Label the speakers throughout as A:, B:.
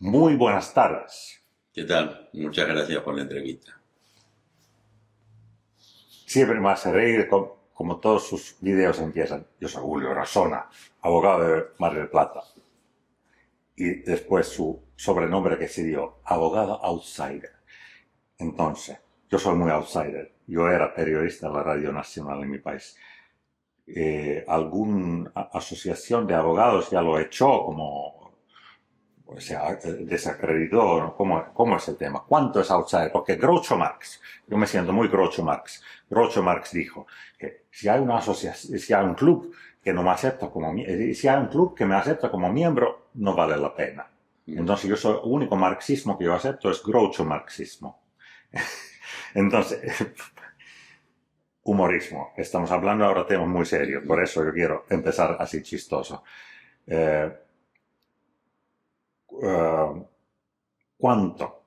A: Muy buenas tardes.
B: ¿Qué tal? Muchas gracias por la entrevista.
A: Siempre me hace reír como todos sus videos empiezan. Yo soy Julio Rasona, abogado de Mar del Plata. Y después su sobrenombre que se dio, abogado outsider. Entonces, yo soy muy outsider. Yo era periodista en la Radio Nacional en mi país. Alguna asociación de abogados ya lo echó o sea, desacreditó, ¿no? ¿Cómo es el tema? ¿Cuánto es outsider? Porque Groucho Marx, yo me siento muy Groucho Marx dijo que si hay una asociación, si hay un club que no me acepta si hay un club que me acepta como miembro, no vale la pena. Entonces el único marxismo que yo acepto es Groucho Marxismo. Entonces, humorismo. Estamos hablando ahora de temas muy serios, por eso yo quiero empezar así chistoso. ¿Cuánto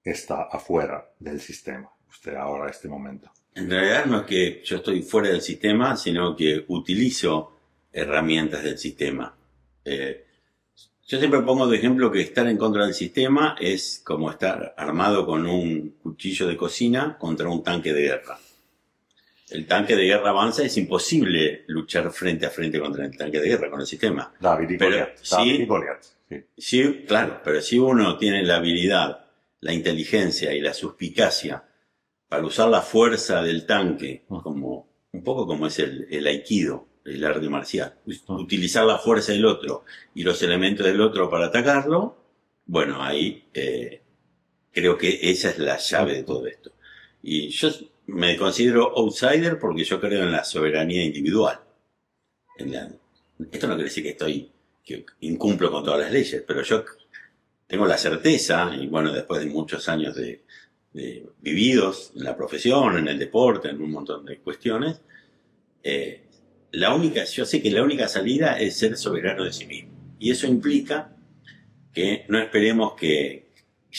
A: está afuera del sistema usted ahora, en este momento?
B: En realidad no es que yo estoy fuera del sistema, sino que utilizo herramientas del sistema. Yo siempre pongo de ejemplo que estar en contra del sistema es como estar armado con un cuchillo de cocina contra un tanque de guerra. El tanque de guerra avanza, es imposible luchar frente a frente contra el tanque de guerra, con el sistema.
A: David y Goliat.
B: Sí, claro, pero si uno tiene la habilidad, la inteligencia y la suspicacia para usar la fuerza del tanque, como un poco como es el aikido, el arte marcial, utilizar la fuerza del otro y los elementos del otro para atacarlo, bueno, ahí creo que esa es la llave de todo esto. Y yo me considero outsider porque yo creo en la soberanía individual. Esto no quiere decir que incumplo con todas las leyes, pero yo tengo la certeza, y bueno, después de muchos años de vividos en la profesión, en el deporte, en un montón de cuestiones, yo sé que la única salida es ser soberano de sí mismo. Y eso implica que no esperemos que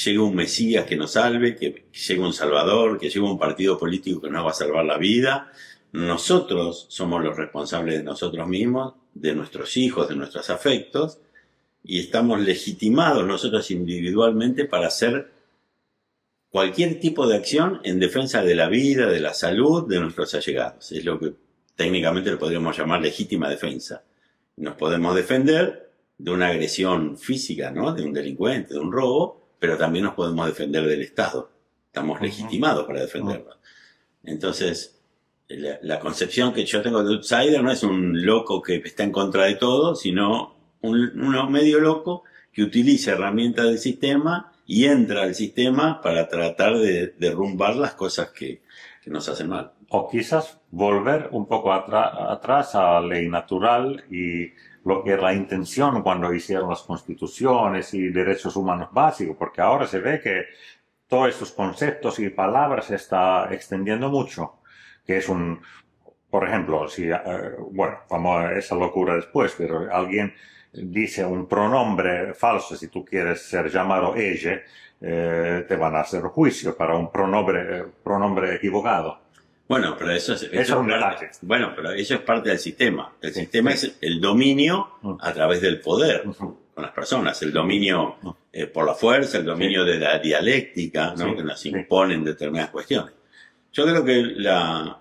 B: llegue un Mesías que nos salve, que llegue un Salvador, que llegue un partido político que nos va a salvar la vida. Nosotros somos los responsables de nosotros mismos, de nuestros hijos, de nuestros afectos, y estamos legitimados nosotros individualmente para hacer cualquier tipo de acción en defensa de la vida, de la salud, de nuestros allegados. Es lo que técnicamente lo podríamos llamar legítima defensa. Nos podemos defender de una agresión física, ¿no? De un delincuente, de un robo, pero también nos podemos defender del Estado. Estamos legitimados para defendernos. Entonces, la concepción que yo tengo de outsider no es un loco que está en contra de todo, sino uno medio loco que utiliza herramientas del sistema y entra al sistema para tratar de derrumbar las cosas que nos hacen mal.
A: O quizás volver un poco atrás a la ley natural y lo que era la intención cuando hicieron las constituciones y derechos humanos básicos, porque ahora se ve que todos estos conceptos y palabras se está extendiendo mucho, que es por ejemplo, bueno, vamos a esa locura después, pero alguien dice un pronombre falso, si tú quieres ser llamado ella, te van a hacer juicio para un pronombre equivocado.
B: Bueno, pero eso es un detalle. Bueno, pero eso es parte del sistema. El sistema es el dominio a través del poder con las personas, el dominio por la fuerza, el dominio de la dialéctica, ¿no? Que nos imponen determinadas cuestiones. Yo creo que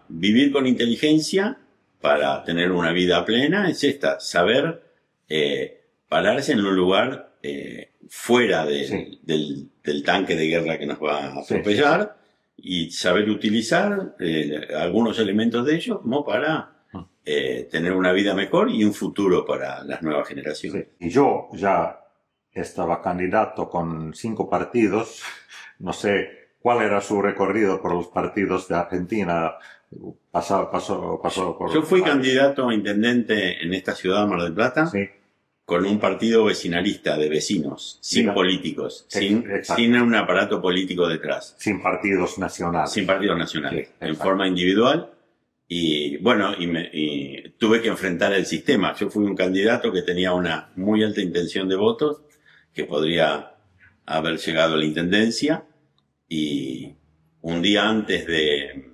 B: vivir con inteligencia para tener una vida plena es saber pararse en un lugar fuera del tanque de guerra que nos va a atropellar y saber utilizar algunos elementos de ellos como para tener una vida mejor y un futuro para las nuevas generaciones.
A: Sí. Y yo ya estaba candidato con 5 partidos, no sé cuál era su recorrido por los partidos de Argentina. Pasó por...
B: Yo fui candidato a intendente en esta ciudad, Mar del Plata, con un partido vecinalista de vecinos, sin políticos, sin un aparato político detrás.
A: Sin partidos nacionales.
B: Sin partidos nacionales, en forma individual. Y bueno, y tuve que enfrentar el sistema. Yo fui un candidato que tenía una muy alta intención de votos, que podría haber llegado a la intendencia, y un día antes de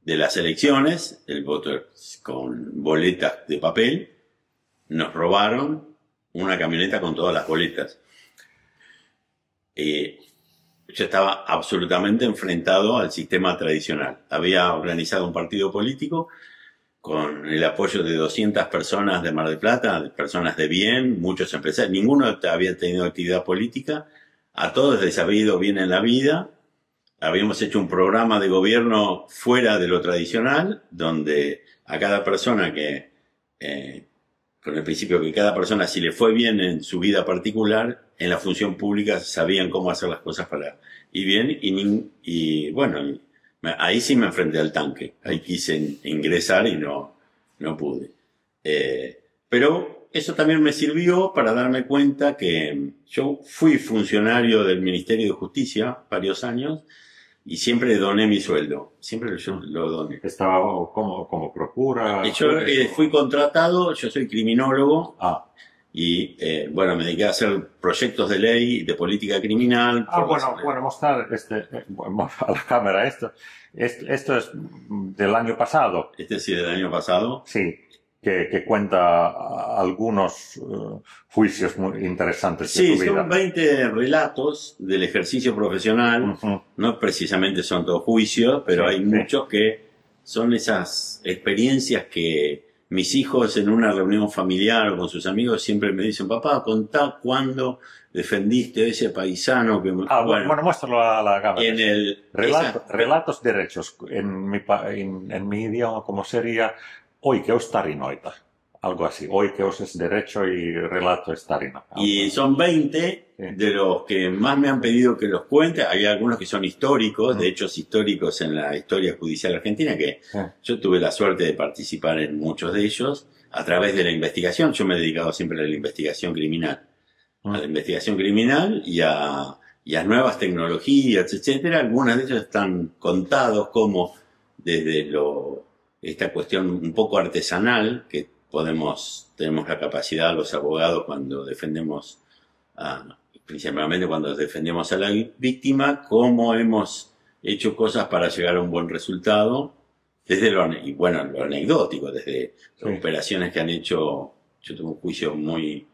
B: las elecciones, el voto con boletas de papel, nos robaron una camioneta con todas las boletas. yo estaba absolutamente enfrentado al sistema tradicional. Había organizado un partido político con el apoyo de 200 personas de Mar del Plata, personas de bien, muchos empresarios. Ninguno había tenido actividad política. A todos les había ido bien en la vida. Habíamos hecho un programa de gobierno fuera de lo tradicional, donde a cada persona con el principio que cada persona, si le fue bien en su vida particular, en la función pública sabían cómo hacer las cosas para ir bien. Y bueno, ahí sí me enfrenté al tanque. Ahí quise ingresar y no pude. Pero eso también me sirvió para darme cuenta que yo fui funcionario del Ministerio de Justicia varios años y siempre doné mi sueldo. Siempre yo lo doné.
A: Estaba como procura.
B: Yo fui contratado, yo soy criminólogo. Y bueno, me dediqué a hacer proyectos de ley, de política criminal.
A: Bueno, mostrar a la cámara esto. Esto es del año pasado.
B: Este sí, del año pasado.
A: Sí, que cuenta algunos juicios muy interesantes de tu vida.
B: Son 20 relatos del ejercicio profesional. No precisamente son todos juicios, pero hay muchos que son esas experiencias que mis hijos en una reunión familiar o con sus amigos siempre me dicen: papá, contá cuándo defendiste a ese paisano que...
A: Bueno, muéstralo a la cámara.
B: En el...
A: Relatos derechos. En mi idioma, ¿cómo sería? Oikeus tarinoita. Algo así. Oikeus es derecho y relato es tarina.
B: Y son 20 de los que más me han pedido que los cuente. Hay algunos que son históricos, de hechos históricos en la historia judicial argentina, que yo tuve la suerte de participar en muchos de ellos a través de la investigación. Yo me he dedicado siempre a la investigación criminal. A la investigación criminal y a nuevas tecnologías, etcétera. Algunas de ellas están contados como desde esta cuestión un poco artesanal que tenemos la capacidad los abogados cuando defendemos, principalmente cuando defendemos a la víctima, cómo hemos hecho cosas para llegar a un buen resultado, desde lo anecdótico, desde operaciones que han hecho. Yo tuve un juicio muy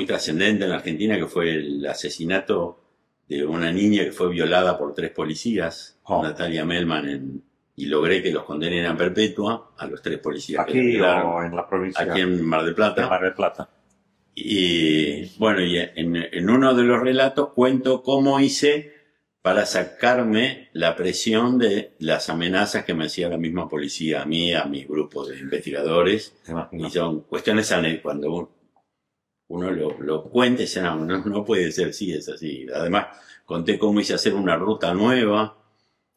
B: trascendente en la Argentina, que fue el asesinato de una niña que fue violada por 3 policías, Natalia Melman, y logré que los condenen a perpetua a los 3 policías.
A: ¿Aquí o en la provincia?
B: Aquí en Mar del Plata.
A: En Mar del Plata.
B: Y bueno, y en uno de los relatos cuento cómo hice para sacarme la presión de las amenazas que me hacía la misma policía a mí, a mi grupo de investigadores. Y son cuestiones cuando uno lo cuenta y dice: no puede ser, sí, es así. Además, conté cómo hice hacer una ruta nueva,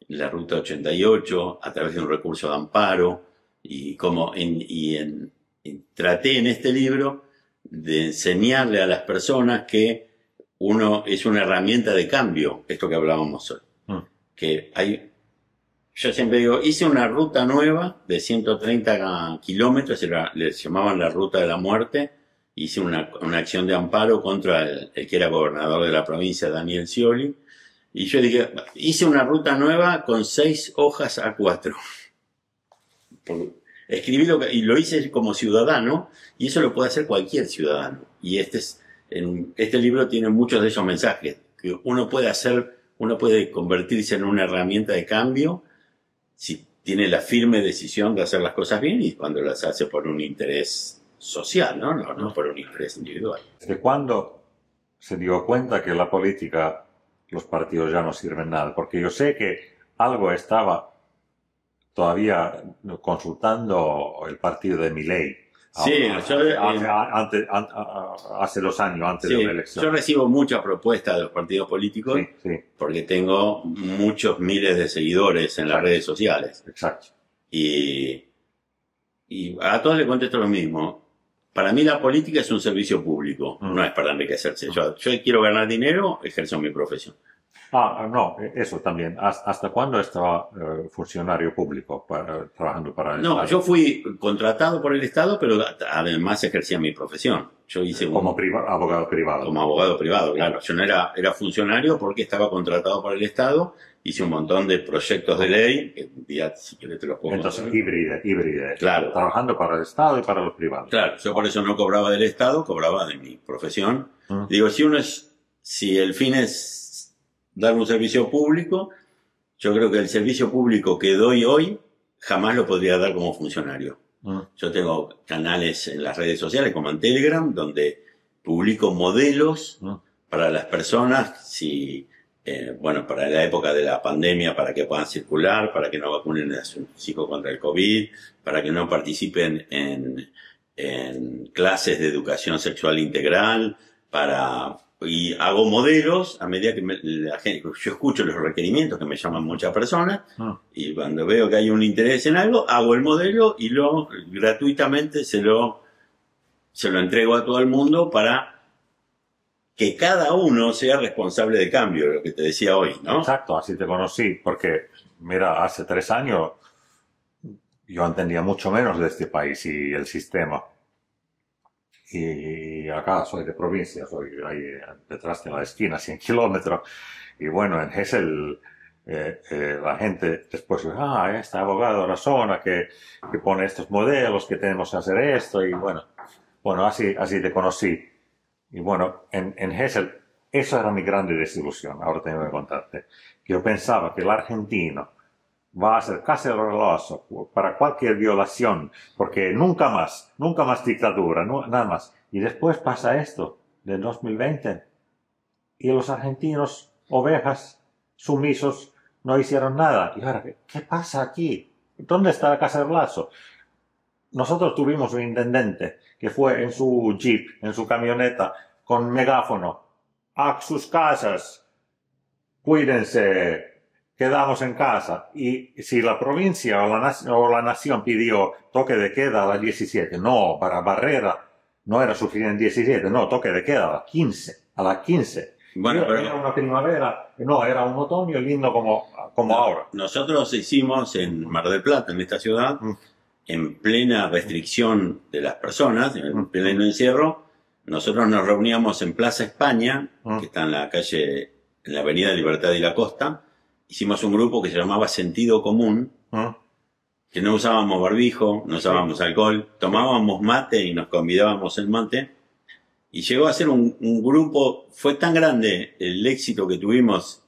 B: la ruta 88, a través de un recurso de amparo, y traté en este libro de enseñarle a las personas que uno es una herramienta de cambio, esto que hablábamos hoy. Yo siempre digo, hice una ruta nueva de 130 kilómetros, le llamaban la ruta de la muerte. Hice una acción de amparo contra el que era gobernador de la provincia, Daniel Scioli. Y yo dije, hice una ruta nueva con 6 hojas A4. Escribí y lo hice como ciudadano, y eso lo puede hacer cualquier ciudadano. Y este libro tiene muchos de esos mensajes, que uno puede convertirse en una herramienta de cambio si tiene la firme decisión de hacer las cosas bien y cuando las hace por un interés social, no por un interés individual.
A: ¿Desde cuándo se dio cuenta que la política, los partidos ya no sirven nada? Porque yo sé que algo estaba todavía consultando el partido de Milei.
B: Sí,
A: hace 2 años antes de la elección.
B: Yo recibo muchas propuestas de los partidos políticos porque tengo muchos miles de seguidores en las redes sociales.
A: Exacto.
B: Y a todos les contesto lo mismo. Para mí la política es un servicio público, no es para enriquecerse. Yo quiero ganar dinero, ejerzo mi profesión.
A: No, eso también. ¿Hasta cuándo estaba funcionario público trabajando para el Estado?
B: No, yo fui contratado por el Estado, pero además ejercía mi profesión. Yo hice
A: abogado privado.
B: Como abogado privado, claro. Yo no era funcionario porque estaba contratado por el Estado. Hice un montón de proyectos de ley, que un día, si quieres, te los puedo
A: Entonces,
B: contar.
A: híbrida.
B: Claro.
A: Trabajando para el Estado y para los privados.
B: Claro, yo por eso no cobraba del Estado, cobraba de mi profesión. Digo, si uno es si el fin es dar un servicio público, yo creo que el servicio público que doy hoy jamás lo podría dar como funcionario. Yo tengo canales en las redes sociales como en Telegram, donde publico modelos para las personas, para la época de la pandemia, para que puedan circular, para que no vacunen a sus hijos contra el COVID, para que no participen en clases de educación sexual integral, y hago modelos a medida que la gente, yo escucho los requerimientos que me llaman muchas personas, y cuando veo que hay un interés en algo, hago el modelo y gratuitamente se lo entrego a todo el mundo para que cada uno sea responsable de cambio, lo que te decía hoy, ¿no?
A: Exacto, así te conocí, porque, mira, hace 3 años yo entendía mucho menos de este país y el sistema. Y acá soy de provincia, soy ahí detrás de la esquina, 100 kilómetros. Y bueno, en Gesell la gente después dice, este abogado de la zona que pone estos modelos, que tenemos que hacer esto. Y bueno, así te conocí. Y bueno, en Gesell, esa era mi grande desilusión, ahora tengo que contarte. Yo pensaba que el argentino va a ser cacerolazo para cualquier violación, porque nunca más dictadura, nada más. Y después pasa esto, del 2020, y los argentinos, ovejas, sumisos, no hicieron nada. Y ahora, ¿qué pasa aquí? ¿Dónde está el cacerolazo? Nosotros tuvimos un intendente que fue en su jeep, en su camioneta, con megáfono, a sus casas, cuídense, quedamos en casa. Y si la provincia o la nación pidió toque de queda a las 17, no, para Barrera no era suficiente 17, no, toque de queda a las 15.
B: Bueno, pero
A: era una primavera, no, era un otoño lindo como ahora.
B: Nosotros hicimos en Mar del Plata, en esta ciudad, en plena restricción de las personas, en pleno encierro, nosotros nos reuníamos en Plaza España, que está en la calle, en la Avenida Libertad y la Costa. Hicimos un grupo que se llamaba Sentido Común, que no usábamos barbijo, no usábamos alcohol, tomábamos mate y nos convidábamos el mate. Y llegó a ser un grupo, fue tan grande el éxito que tuvimos,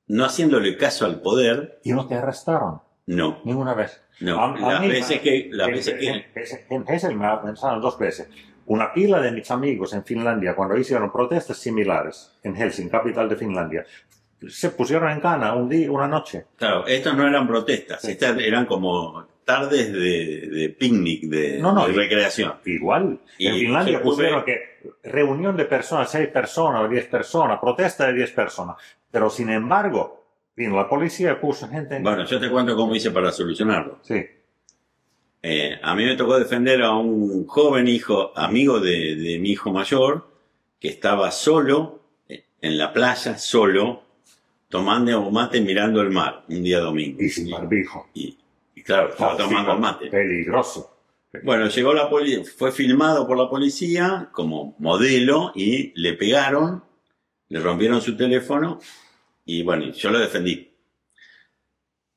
B: no haciéndole caso al poder.
A: ¿Y no te arrestaron?
B: No.
A: Ninguna vez.
B: No, las veces que...
A: En Gesell me arrestaron 2 veces. Una pila de mis amigos en Finlandia, cuando hicieron protestas similares, en Helsinki, capital de Finlandia, se pusieron en cana un día, una noche.
B: Claro, estas no eran protestas, estas eran como tardes de picnic, de recreación.
A: Igual, en Finlandia pusieron que reunión de personas, 6 personas o 10 personas, protesta de 10 personas. Pero sin embargo, vino la policía y puso gente en...
B: Bueno, yo te cuento cómo hice para solucionarlo.
A: Sí.
B: A mí me tocó defender a un joven amigo de mi hijo mayor, que estaba solo, en la playa, solo, tomando mate mirando el mar, un día domingo.
A: Y sin barbijo.
B: Y claro, estaba tomando mate.
A: Peligroso.
B: Bueno, llegó la policía, fue filmado por la policía como modelo y le pegaron, le rompieron su teléfono y bueno, yo lo defendí.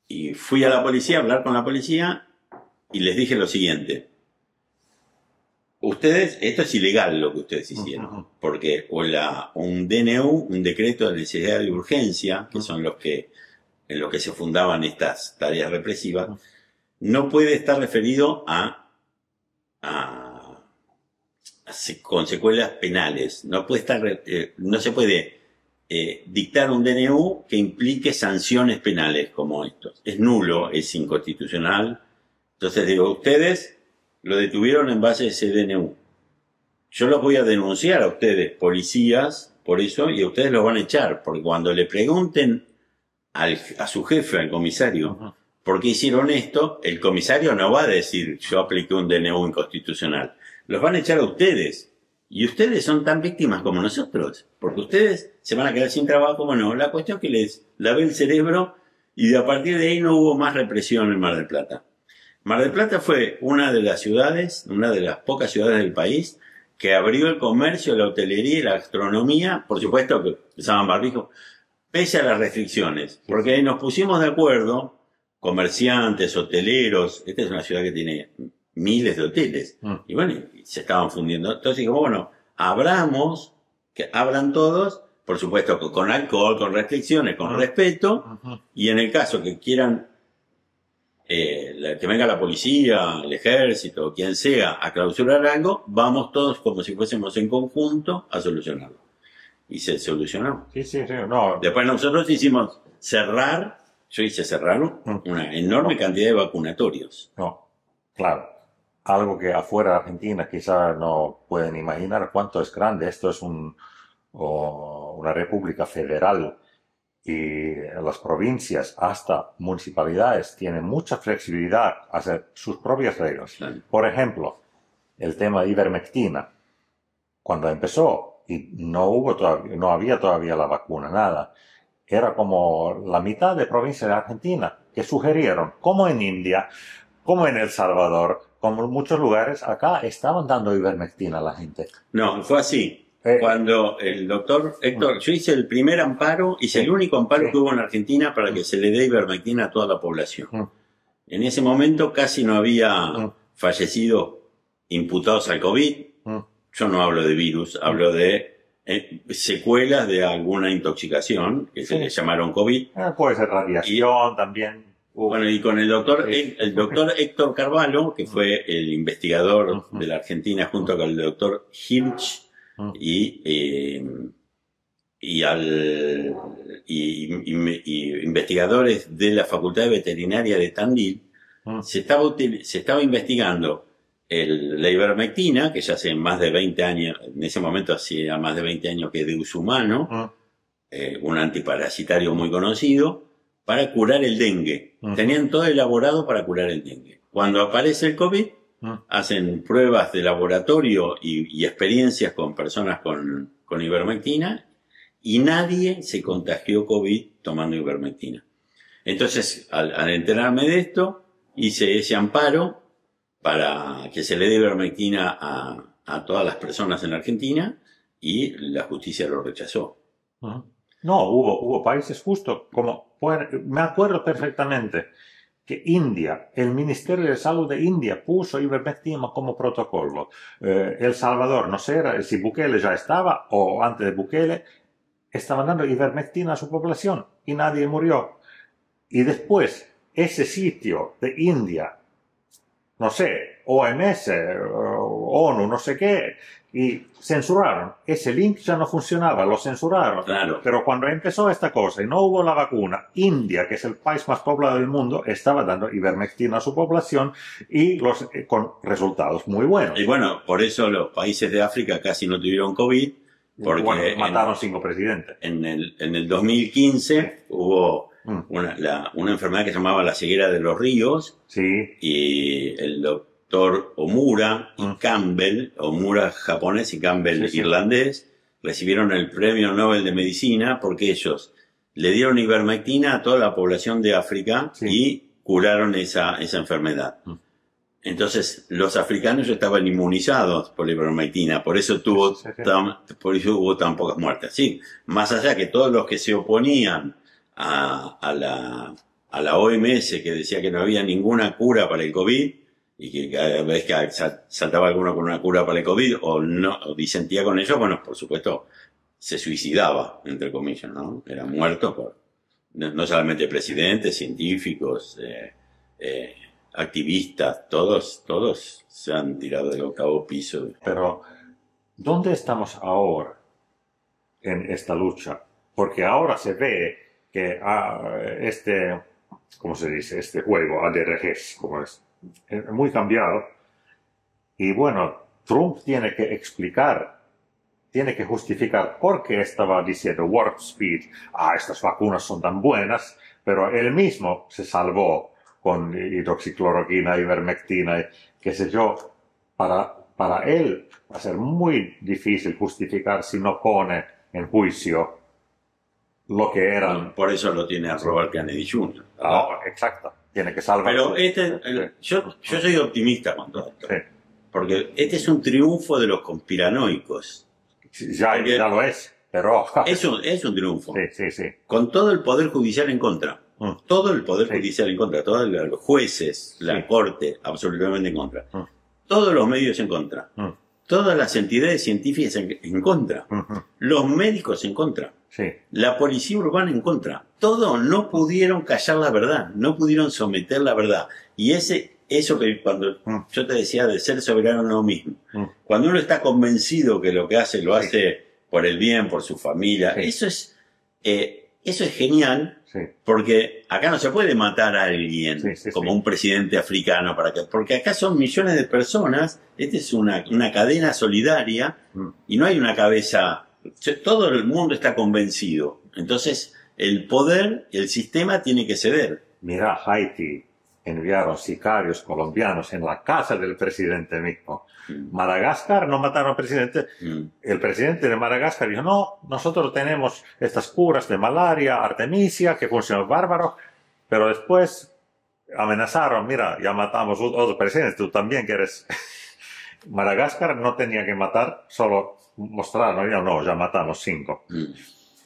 B: Y fui a la policía a hablar con la policía y les dije lo siguiente. Ustedes, esto es ilegal lo que ustedes hicieron, porque un DNU, un decreto de necesidad de urgencia, que son en los que se fundaban estas tareas represivas, no puede estar referido con secuelas penales. No puede estar, no se puede dictar un DNU que implique sanciones penales como estos. Es nulo, es inconstitucional. Entonces digo, ustedes lo detuvieron en base a ese DNU. Yo los voy a denunciar a ustedes, policías, por eso, y a ustedes los van a echar, porque cuando le pregunten a su jefe, al comisario, por qué hicieron esto, el comisario no va a decir, yo apliqué un DNU inconstitucional. Los van a echar a ustedes. Y ustedes son tan víctimas como nosotros, porque ustedes se van a quedar sin trabajo. Bueno, la cuestión es que les lavé el cerebro y a partir de ahí no hubo más represión en Mar del Plata. Mar del Plata fue una de las pocas ciudades del país que abrió el comercio, la hotelería y la gastronomía, por supuesto que usaban barbijo, pese a las restricciones, porque nos pusimos de acuerdo, comerciantes, hoteleros, esta es una ciudad que tiene miles de hoteles, y bueno, se estaban fundiendo. Entonces dijimos, bueno, abramos que abran todos, por supuesto con alcohol, con restricciones, con respeto, y en el caso que quieran que venga la policía, el ejército, quien sea, a clausurar algo, vamos todos como si fuésemos en conjunto a solucionarlo. Y se solucionó.
A: Sí, no.
B: Después nosotros hicimos cerrar, yo hice cerrar una enorme cantidad de vacunatorios.
A: No, claro. Algo que afuera de Argentina quizás no pueden imaginar cuánto es grande. Esto es una república federal y las provincias hasta municipalidades tienen mucha flexibilidad a hacer sus propias reglas.
B: Claro.
A: Por ejemplo, el tema de ivermectina. Cuando empezó y no había todavía la vacuna, nada. Era como la mitad de provincias de Argentina que sugirieron, como en India, como en El Salvador, como en muchos lugares, acá estaban dando ivermectina a la gente.
B: No, fue así. Cuando el doctor Héctor, yo hice el primer amparo, hice el único amparo que hubo en Argentina para que se le dé ivermectina a toda la población. En ese momento casi no había fallecidos imputados al COVID. Yo no hablo de virus, hablo de secuelas de alguna intoxicación que se le llamaron COVID.
A: Puede ser radiación también.
B: Bueno, y con el doctor Héctor Carvalho, que fue el investigador de la Argentina junto con el doctor Hirsch y investigadores de la Facultad de Veterinaria de Tandil, se estaba investigando la ivermectina, que ya hace más de 20 años, en ese momento hacía más de 20 años que es de uso humano, un antiparasitario muy conocido, para curar el dengue. Tenían todo elaborado para curar el dengue. Cuando aparece el COVID, hacen pruebas de laboratorio y experiencias con personas con ivermectina y nadie se contagió COVID tomando ivermectina. Entonces, al enterarme de esto, hice ese amparo para que se le dé ivermectina a todas las personas en Argentina y la justicia lo rechazó.
A: No, hubo países justo como... me acuerdo perfectamente que India, el Ministerio de Salud de India puso ivermectina como protocolo. El Salvador, no sé si Bukele ya estaba o antes de Bukele, estaban dando ivermectina a su población y nadie murió. Y después, ese sitio de India, no sé, OMS, ONU, no sé qué, y censuraron. Ese link ya no funcionaba, lo censuraron.
B: Claro.
A: Pero cuando empezó esta cosa y no hubo la vacuna, India, que es el país más poblado del mundo, estaba dando ivermectina a su población y con resultados muy buenos.
B: Y bueno, por eso los países de África casi no tuvieron COVID, porque
A: mataron 5 presidentes.
B: En el 2015 hubo una enfermedad que se llamaba la ceguera de los ríos, y el doctor Omura y Campbell, Omura japonés y Campbell irlandés, recibieron el premio Nobel de Medicina porque ellos le dieron ivermectina a toda la población de África y curaron esa enfermedad. Entonces, los africanos estaban inmunizados por la ivermectina, por eso hubo tan pocas muertes. Sí, más allá que todos los que se oponían a la OMS, que decía que no había ninguna cura para el COVID, y que cada vez que saltaba alguno con una cura para el COVID o disentía con ellos, bueno, por supuesto, se suicidaba, entre comillas, ¿no? Eran muertos por no solamente presidentes, científicos, activistas, todos se han tirado del octavo piso.
A: Pero, ¿dónde estamos ahora en esta lucha? Porque ahora se ve que ¿cómo se dice? Este juego, ADRGs, como es muy cambiado. Y bueno, Trump tiene que explicar, tiene que justificar por qué estaba diciendo Warp Speed, estas vacunas son tan buenas, pero él mismo se salvó con hidroxicloroquina, ivermectina, qué sé yo. Para él va a ser muy difícil justificar si no pone en juicio lo que eran.
B: Bueno, por eso lo tiene a Robert Kennedy Jr.
A: Exacto. Tiene que salvar.
B: Pero yo soy optimista con todo esto. Porque este es un triunfo de los conspiranoicos.
A: Ya lo es, pero...
B: es un triunfo.
A: Sí.
B: Con todo el Poder Judicial en contra. Todo el Poder Judicial en contra. Todos los jueces, la Corte, absolutamente en contra. Todos los medios en contra. todas las entidades científicas en contra, los médicos en contra, la policía urbana en contra. Todos no pudieron callar la verdad, no pudieron someter la verdad. Y eso que cuando yo te decía de ser soberano uno mismo, cuando uno está convencido que lo que hace lo hace por el bien, por su familia, eso es genial, porque acá no se puede matar a alguien como un presidente africano, porque acá son millones de personas, esta es una cadena solidaria y no hay una cabeza, todo el mundo está convencido. Entonces el poder, el sistema tiene que ceder.
A: Mira, Haití enviaron sicarios colombianos en la casa del presidente mismo. Madagascar no mataron al presidente. El presidente de Madagascar dijo, no, nosotros tenemos estas curas de malaria, artemisia, que funcionan bárbaro, pero después amenazaron, mira, ya matamos otro presidente, tú también quieres. Madagascar no tenía que matar, solo mostraron, no, ya matamos 5.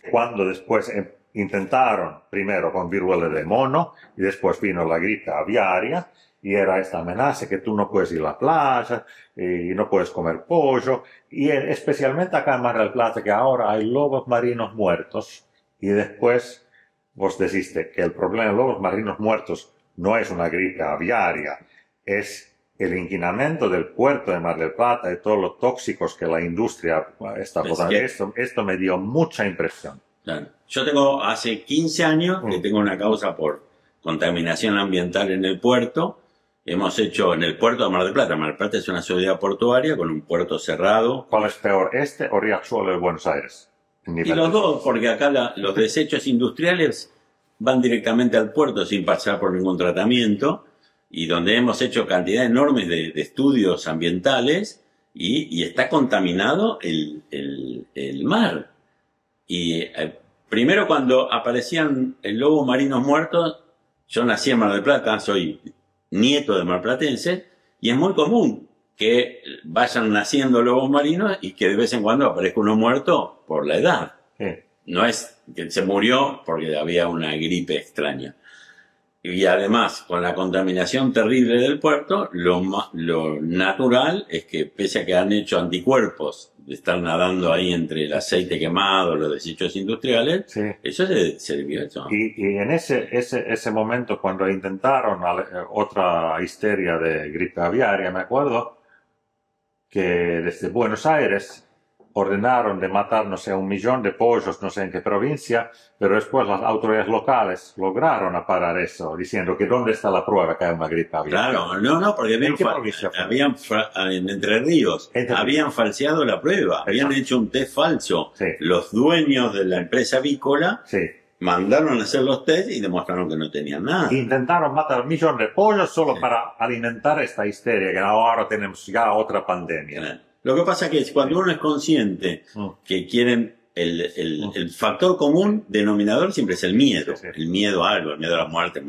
A: Cuando después intentaron primero con viruela de mono y después vino la gripe aviaria y era esta amenaza que tú no puedes ir a la playa y no puedes comer pollo y especialmente acá en Mar del Plata que ahora hay lobos marinos muertos y después vos deciste que el problema de lobos marinos muertos no es una gripe aviaria, es el inquinamiento del puerto de Mar del Plata y todos los tóxicos que la industria está botando. Esto me dio mucha impresión.
B: Claro. Yo tengo hace 15 años que tengo una causa por contaminación ambiental en el puerto. Hemos hecho en el puerto de Mar del Plata. Mar del Plata es una ciudad portuaria con un puerto cerrado.
A: ¿Cuál es peor, este o Riachuelo de Buenos Aires?
B: Y los dos, porque acá los desechos industriales van directamente al puerto sin pasar por ningún tratamiento y donde hemos hecho cantidad enormes de estudios ambientales y está contaminado el mar. Y primero cuando aparecían lobos marinos muertos, yo nací en Mar del Plata, soy nieto de marplatense, y es muy común que vayan naciendo lobos marinos y que de vez en cuando aparezca uno muerto por la edad. No es que se murió porque había una gripe extraña. Y además, con la contaminación terrible del puerto, lo natural es que, pese a que han hecho anticuerpos de estar nadando ahí entre el aceite quemado, los desechos industriales, eso se debió a eso.
A: Y en ese momento, cuando intentaron otra histeria de gripe aviaria, me acuerdo que desde Buenos Aires ordenaron de matar, no sé, 1 millón de pollos, no sé en qué provincia, pero después las autoridades locales lograron parar eso, diciendo que ¿dónde está la prueba que hay una gripe aviaria?
B: Claro, no, porque en Entre Ríos habían falseado la prueba, habían hecho un test falso. Los dueños de la empresa avícola mandaron a hacer los test y demostraron que no tenían nada.
A: Intentaron matar 1 millón de pollos solo para alimentar esta histeria, que ahora tenemos ya otra pandemia.
B: Lo que pasa es que cuando uno es consciente que quieren el factor común denominador siempre es el miedo. El miedo a algo, el miedo a la muerte,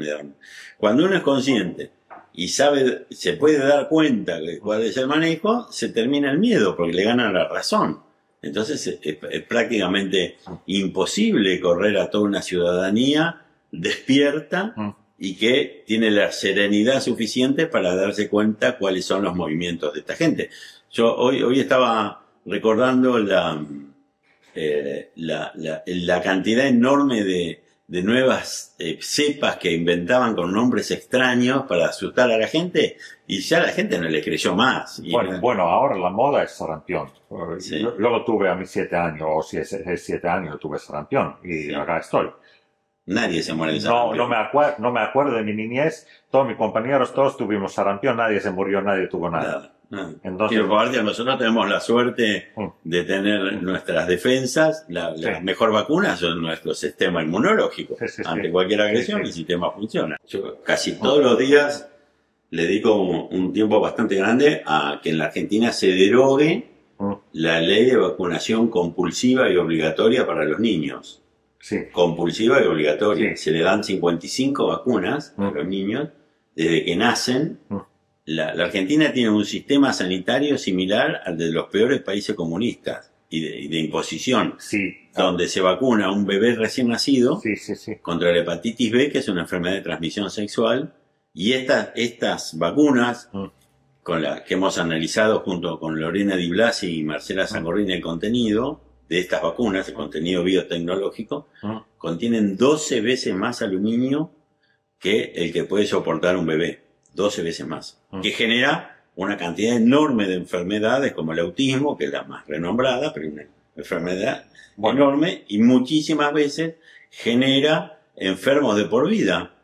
B: Cuando uno es consciente y sabe, se puede dar cuenta de cuál es el manejo, se termina el miedo porque le gana la razón. Entonces es prácticamente imposible correr a toda una ciudadanía despierta y que tiene la serenidad suficiente para darse cuenta cuáles son los movimientos de esta gente. Yo hoy estaba recordando la cantidad enorme de nuevas cepas que inventaban con nombres extraños para asustar a la gente y ya la gente no le creyó más.
A: Bueno, ahora la moda es sarampión. Yo lo tuve a mis 7 años, o si es 7 años, tuve sarampión y acá estoy.
B: Nadie se muere de sarampión.
A: No me acuerdo de mi niñez. Todos mis compañeros, todos tuvimos sarampión. Nadie se murió, nadie tuvo nada.
B: Entonces, nosotros tenemos la suerte de tener nuestras defensas. La mejor vacuna son nuestro sistema inmunológico. Ante cualquier agresión, el sistema funciona. Yo casi todos los días le dedico un tiempo bastante grande a que en la Argentina se derogue la ley de vacunación compulsiva y obligatoria para los niños. Compulsiva y obligatoria. Se le dan 55 vacunas a los niños desde que nacen. La Argentina tiene un sistema sanitario similar al de los peores países comunistas y de imposición, donde se vacuna a un bebé recién nacido contra la hepatitis B, que es una enfermedad de transmisión sexual, y estas vacunas que hemos analizado junto con Lorena Di Blasi y Marcela Sangorrini el contenido de estas vacunas, el contenido biotecnológico, contienen 12 veces más aluminio que el que puede soportar un bebé. 12 veces más. Que genera una cantidad enorme de enfermedades como el autismo, que es la más renombrada, pero una enfermedad enorme, y muchísimas veces genera enfermos de por vida,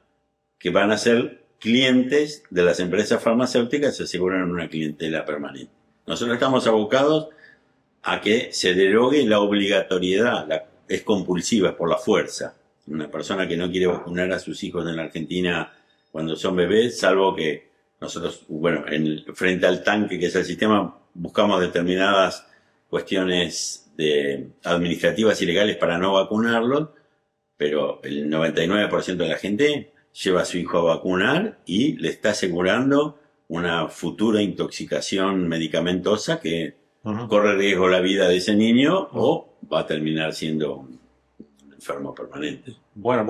B: que van a ser clientes de las empresas farmacéuticas y se aseguran una clientela permanente. Nosotros estamos abocados a que se derogue la obligatoriedad, es compulsiva, es por la fuerza. Una persona que no quiere vacunar a sus hijos en la Argentina cuando son bebés, salvo que nosotros, bueno, frente al tanque que es el sistema, buscamos determinadas cuestiones administrativas y legales para no vacunarlos, pero el 99% de la gente lleva a su hijo a vacunar y le está asegurando una futura intoxicación medicamentosa que corre riesgo la vida de ese niño o va a terminar siendo un enfermo permanente.
A: Bueno,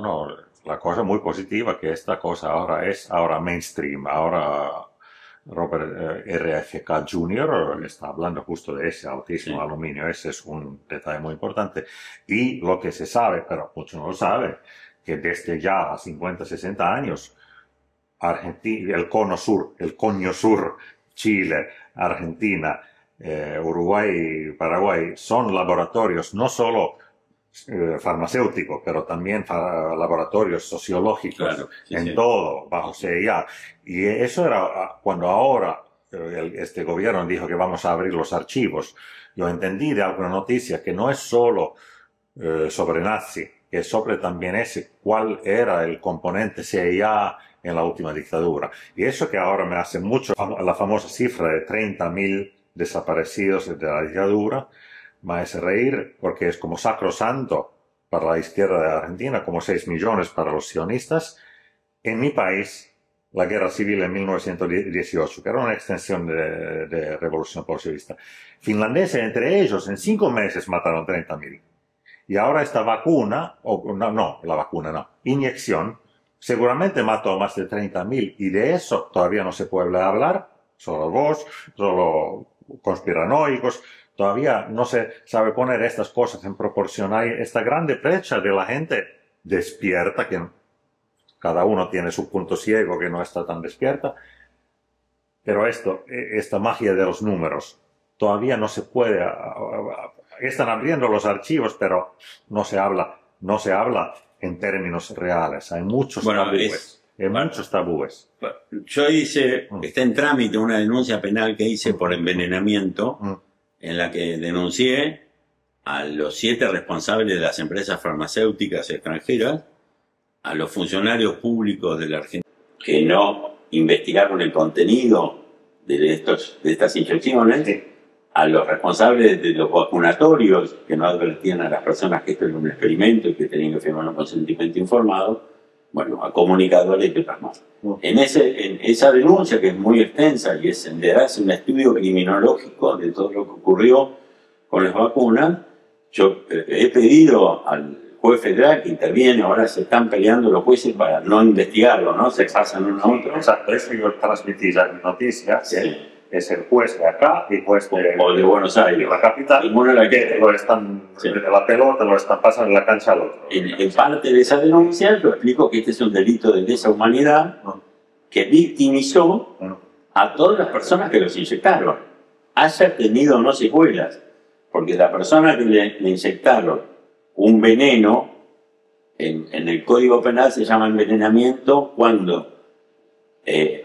A: no, la cosa muy positiva que esta cosa ahora mainstream, ahora Robert RFK Jr. está hablando justo de ese altísimo aluminio, ese es un detalle muy importante. Y lo que se sabe, pero mucho no lo sabe, que desde ya a 50, 60 años, Argentina, el cono sur, Chile, Argentina, Uruguay, Paraguay, son laboratorios no solo farmacéuticos, pero también laboratorios sociológicos, todo, bajo CIA. Y eso era cuando ahora este gobierno dijo que vamos a abrir los archivos. Yo entendí de alguna noticia que no es solo sobre nazi, que sobre también cuál era el componente CIA en la última dictadura. Y eso que ahora me hace mucho la famosa cifra de 30.000 desaparecidos de la dictadura, me hace reír porque es como sacrosanto para la izquierda de Argentina, como 6 millones para los sionistas. En mi país, la guerra civil en 1918, que era una extensión de revolución bolchevista, finlandeses entre ellos en 5 meses mataron 30.000. Y ahora esta vacuna, inyección, seguramente mató a más de 30.000 y de eso todavía no se puede hablar, solo vos, solo conspiranoicos, todavía no se sabe poner estas cosas en proporción. Hay esta grande brecha de la gente despierta, que cada uno tiene su punto ciego que no está tan despierta, pero esta magia de los números, todavía no se puede, están abriendo los archivos, pero no se habla en términos reales. Hay muchos tabúes. Muchos tabúes.
B: Yo está en trámite una denuncia penal que hice por envenenamiento, en la que denuncié a los 7 responsables de las empresas farmacéuticas extranjeras, a los funcionarios públicos de la Argentina que no investigaron el contenido de estas inyecciones, a los responsables de los vacunatorios que no advertían a las personas que esto era un experimento y que tenían que firmar un consentimiento informado, bueno, a comunicadores y otras más. En esa denuncia, que es muy extensa y es un estudio criminológico de todo lo que ocurrió con las vacunas, yo he pedido al juez federal que interviene, ahora se están peleando los jueces para no investigarlo, ¿no? Se pasan uno a otro.
A: Exacto, eso yo transmití ya en noticias. Es el juez de acá y el juez de
B: Buenos Aires,
A: la capital, que lo están de la pelota, lo están pasando en la cancha al otro.
B: En parte de esa denuncia yo explico que este es un delito de lesa humanidad que victimizó a todas las personas que los inyectaron, haya tenido o no secuelas, porque la persona que le inyectaron un veneno, en el Código Penal se llama envenenamiento cuando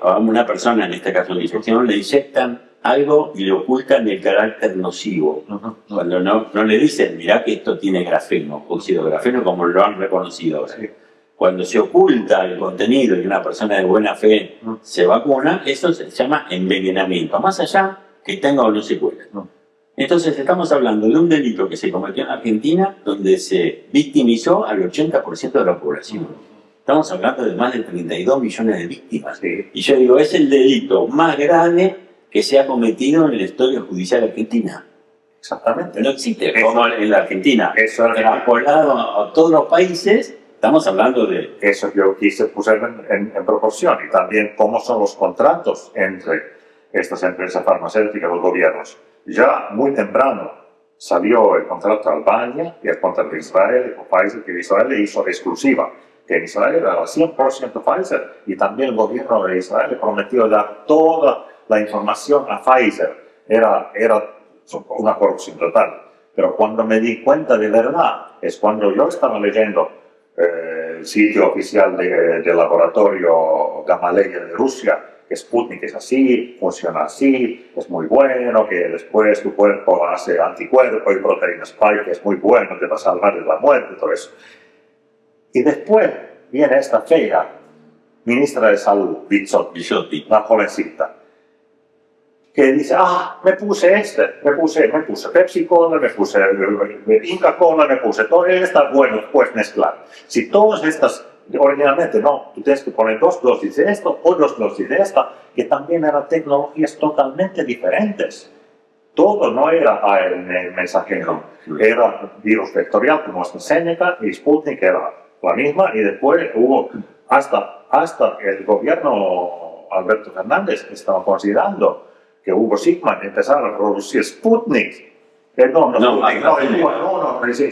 B: a una persona, en este caso de inyección, le inyectan algo y le ocultan el carácter nocivo. Cuando no le dicen, mirá que esto tiene grafeno, óxido de grafeno, como lo han reconocido ahora. Cuando se oculta el contenido y una persona de buena fe se vacuna, eso se llama envenenamiento, más allá que tenga o no secuelas. Entonces estamos hablando de un delito que se cometió en Argentina donde se victimizó al 80% de la población. Estamos hablando de más de 32 millones de víctimas. Y yo digo, es el delito más grave que se ha cometido en la historia judicial argentina.
A: Exactamente.
B: No existe como en la Argentina. Traspolado a todos los países, estamos hablando de...
A: Eso yo quise poner en proporción. Y también cómo son los contratos entre estas empresas farmacéuticas, los gobiernos. Ya muy temprano salió el contrato a Albania y el contrato de Israel con Pfizer, que Israel le hizo exclusiva, que en Israel era 100% Pfizer, y también el gobierno de Israel le prometió dar toda la información a Pfizer. Era una corrupción total. Pero cuando me di cuenta de verdad, es cuando yo estaba leyendo el sitio oficial del laboratorio Gamaleya de Rusia, que Sputnik es así, funciona así, es muy bueno, que después tu cuerpo hace anticuerpo y proteína spike, que es muy bueno, te va a salvar de la muerte, todo eso. Y después viene esta fea ministra de Salud, Bizzotti, la jovencita, que dice, me puse me puse Pepsi Cola, me puse Inca Cola, me puse todo esto, bueno, pues mezclar. Si todas estas, originalmente no, tú tienes que poner 2 dosis de esto o 2 dosis de esta, que también eran tecnologías totalmente diferentes. Todo no era ARN mensajero, era virus vectorial como AstraZeneca y Sputnik era la misma, y después hubo, hasta el gobierno Alberto Fernández estaba considerando que Hugo Sigman empezara a producir Sputnik.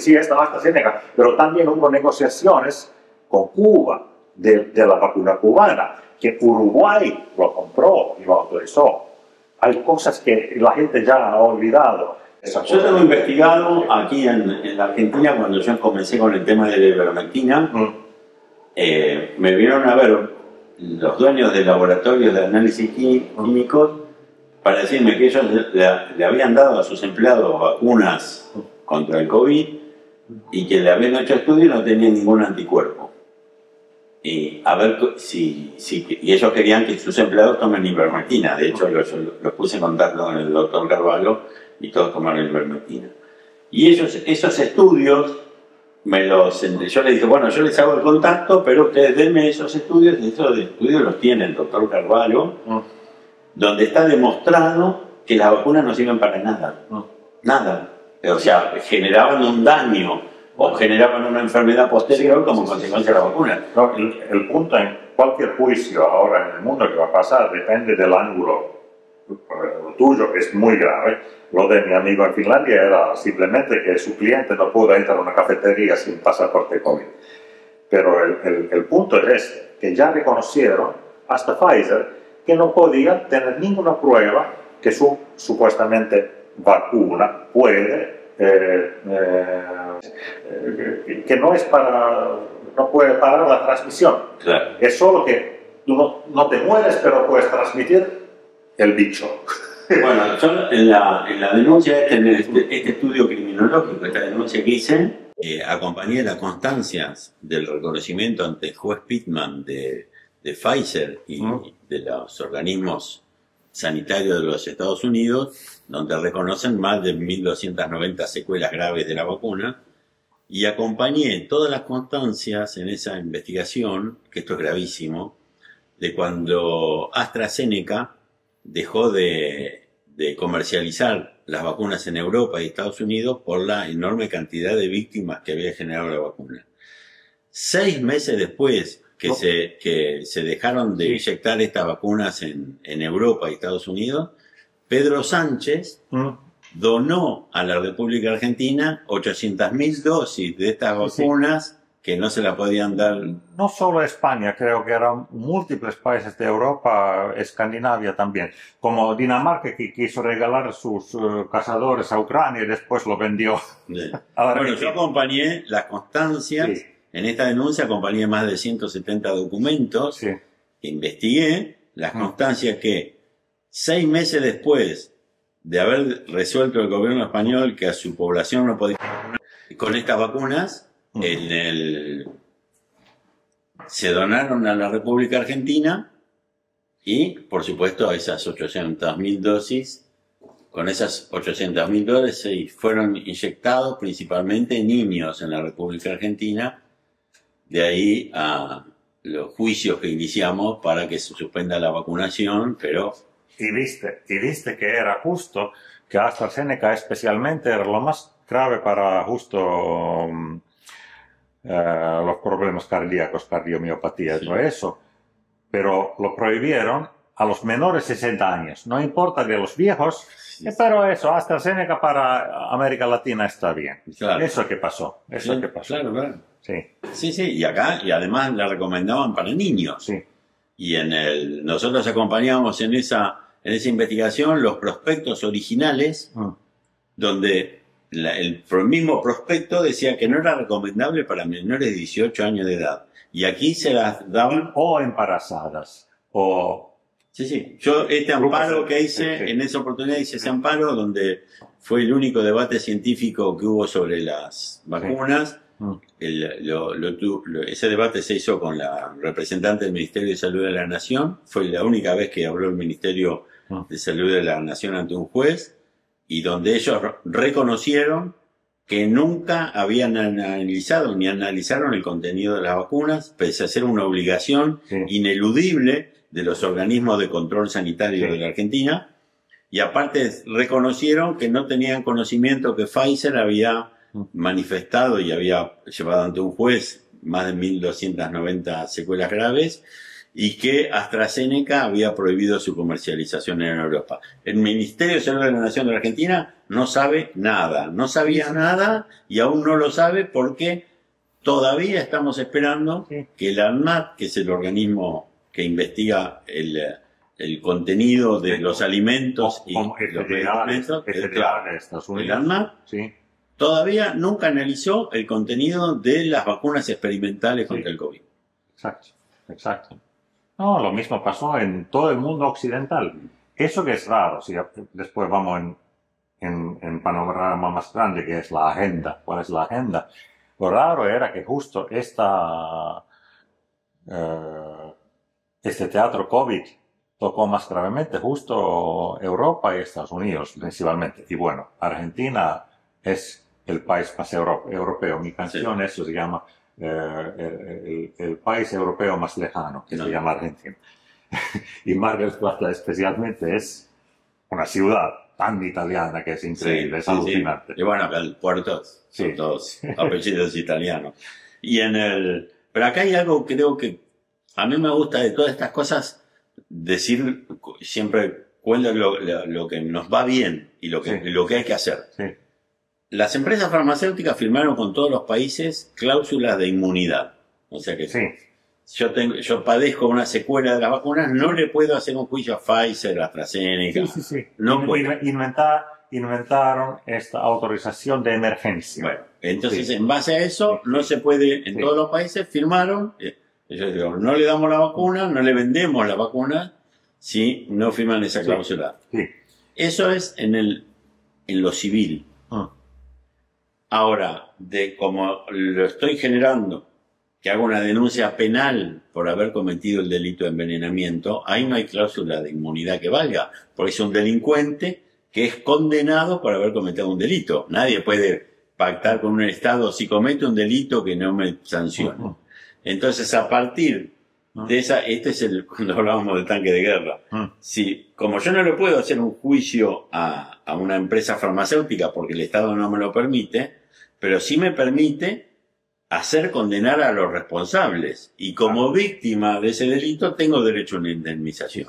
A: Sí, esta AstraZeneca, pero también hubo negociaciones con Cuba de la vacuna cubana, que Uruguay lo compró y lo autorizó. Hay cosas que la gente ya ha olvidado.
B: Yo tengo investigado aquí en la Argentina, cuando yo comencé con el tema de la ivermectina, me vieron a ver los dueños del laboratorio de análisis químicos para decirme que ellos le habían dado a sus empleados vacunas contra el COVID y que le habían hecho estudios y no tenían ningún anticuerpo. Y a ver y ellos querían que sus empleados tomen ivermectina. De hecho, los puse en contacto con el doctor Carvalho y todos tomaron ivermectina. Y esos estudios, yo les dije, bueno, yo les hago el contacto, pero ustedes denme esos estudios, y esos estudios los tiene el doctor Carvalho, donde está demostrado que las vacunas no sirven para nada. Nada. O sea, generaban un daño o generaban una enfermedad posterior como consecuencia de la vacuna.
A: No, el punto en cualquier juicio ahora en el mundo que va a pasar depende del ángulo. Lo tuyo es muy grave. Lo de mi amigo en Finlandia era simplemente que su cliente no pudo entrar a una cafetería sin pasaporte COVID. Pero el punto es este, que ya reconocieron, hasta Pfizer, que no podía tener ninguna prueba que su supuestamente vacuna puede, que no puede parar la transmisión.
B: Claro.
A: Es solo que tú no te mueres, pero puedes transmitir el bicho.
B: Bueno, yo en la denuncia, este estudio criminológico, esta denuncia que hice, acompañé las constancias del reconocimiento ante el juez Pittman de Pfizer y de los organismos sanitarios de los Estados Unidos, donde reconocen más de 1.290 secuelas graves de la vacuna, y acompañé todas las constancias en esa investigación, que esto es gravísimo, de cuando AstraZeneca dejó de comercializar las vacunas en Europa y Estados Unidos por la enorme cantidad de víctimas que había generado la vacuna. 6 meses después que se dejaron de inyectar estas vacunas en Europa y Estados Unidos, Pedro Sánchez donó a la República Argentina 800.000 dosis de estas vacunas que no se la podían dar.
A: No solo España, creo que eran múltiples países de Europa, Escandinavia también, como Dinamarca, que quiso regalar sus cazadores a Ucrania y después lo vendió a la
B: Bueno, yo acompañé las constancias. En esta denuncia acompañé más de 170 documentos que investigué, las constancias que 6 meses después de haber resuelto el gobierno español que a su población no podía con estas vacunas, se donaron a la República Argentina y, por supuesto, a esas 800.000 dosis, con esas 800.000 dosis fueron inyectados principalmente niños en la República Argentina. De ahí a los juicios que iniciamos para que se suspenda la vacunación, pero...
A: Y viste que era justo, que AstraZeneca especialmente era lo más grave para justo los problemas cardíacos, cardiomiopatía y todo eso, pero lo prohibieron a los menores de 60 años. No importa de los viejos, pero eso, AstraZeneca para América Latina está bien.
B: Claro.
A: Eso que pasó. Eso
B: Sí,
A: que pasó.
B: claro, claro.
A: Sí,
B: Sí, sí, y acá, y además la recomendaban para niños.
A: sí.
B: Y nosotros acompañábamos en esa investigación los prospectos originales, donde el mismo prospecto decía que no era recomendable para menores de 18 años de edad. Y aquí se las daban.
A: O embarazadas, o...
B: Sí, sí. Yo amparo que hice,
A: sí.
B: en esa oportunidad hice ese amparo, donde fue el único debate científico que hubo sobre las vacunas. Ese debate se hizo con la representante del Ministerio de Salud de la Nación. Fue la única vez que habló el Ministerio de Salud de la Nación ante un juez, y donde ellos reconocieron que nunca habían analizado ni analizaron el contenido de las vacunas, pese a ser una obligación ineludible de los organismos de control sanitario de la Argentina, y aparte reconocieron que no tenían conocimiento que Pfizer había manifestado y había llevado ante un juez más de 1.290 secuelas graves, y que AstraZeneca había prohibido su comercialización en Europa. El Ministerio de Salud de la Nación de la Argentina no sabe nada, no sabía nada y aún no lo sabe porque todavía estamos esperando que el ANMAT, que es el organismo que investiga el contenido de los alimentos y los medicamentos, el ANMAT, todavía nunca analizó el contenido de las vacunas experimentales contra el COVID.
A: Exacto, exacto. No, lo mismo pasó en todo el mundo occidental. Eso que es raro, si después vamos en panorama más grande, que es la agenda. ¿Cuál es la agenda? Lo raro era que justo este teatro COVID tocó más gravemente justo Europa y Estados Unidos principalmente. Y bueno, Argentina es el país más europeo. Mi canción, eso se llama el país europeo más lejano, que se llama Argentina. Y Mar del Plata especialmente es una ciudad tan italiana que es increíble, es alucinante.
B: Y bueno, acá el puerto son todos apellidos italianos. Pero acá hay algo, creo que a mí me gusta de todas estas cosas, decir siempre cuál es lo que nos va bien y lo que hay que hacer. Las empresas farmacéuticas firmaron con todos los países cláusulas de inmunidad. O sea que yo padezco una secuela de las vacunas, no le puedo hacer un juicio a Pfizer, a AstraZeneca. No puedo.
A: Inventaron esta autorización de emergencia.
B: Bueno, entonces en base a eso no se puede, en todos los países firmaron, ellos digo, no le damos la vacuna, no le vendemos la vacuna si no firman esa cláusula. Eso es en lo civil. Ahora, como lo estoy generando, que hago una denuncia penal por haber cometido el delito de envenenamiento, ahí no hay cláusula de inmunidad que valga, porque es un delincuente que es condenado por haber cometido un delito. Nadie puede pactar con un Estado si comete un delito que no me sancione. Entonces, a partir de cuando hablábamos del tanque de guerra, como yo no le puedo hacer un juicio a una empresa farmacéutica porque el Estado no me lo permite, pero sí me permite hacer condenar a los responsables. Y como víctima de ese delito tengo derecho a una indemnización.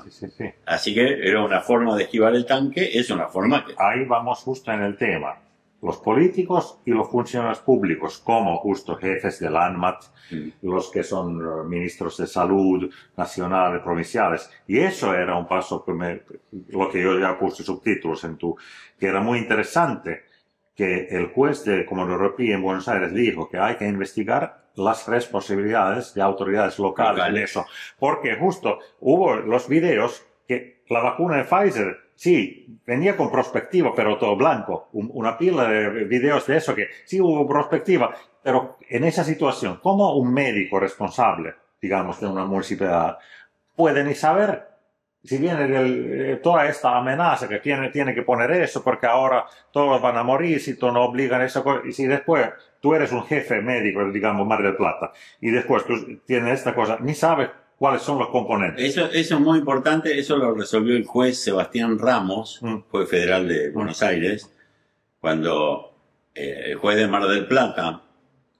B: Así que era una forma de esquivar el tanque, es una forma que...
A: Ahí vamos justo en el tema. Los políticos y los funcionarios públicos, como justo jefes del ANMAT, los que son ministros de salud nacionales, provinciales. Y eso era un paso, lo que yo ya puse subtítulos que era muy interesante, que el juez de Comodoro Pi en Buenos Aires dijo que hay que investigar las responsabilidades de autoridades locales en eso. Porque justo hubo los videos que la vacuna de Pfizer, venía con prospectiva, pero todo blanco. Una pila de videos de eso que sí hubo prospectiva. Pero en esa situación, ¿cómo un médico responsable, digamos, de una municipalidad puede ni saber si viene toda esta amenaza que tiene que poner eso porque ahora todos van a morir si tú no obligan eso? Y si después tú eres un jefe médico, digamos, Mar del Plata, y después tú tienes esta cosa, ni sabes cuáles son los componentes.
B: Eso es muy importante, eso lo resolvió el juez Sebastián Ramos, juez federal de Buenos Aires, cuando el juez de Mar del Plata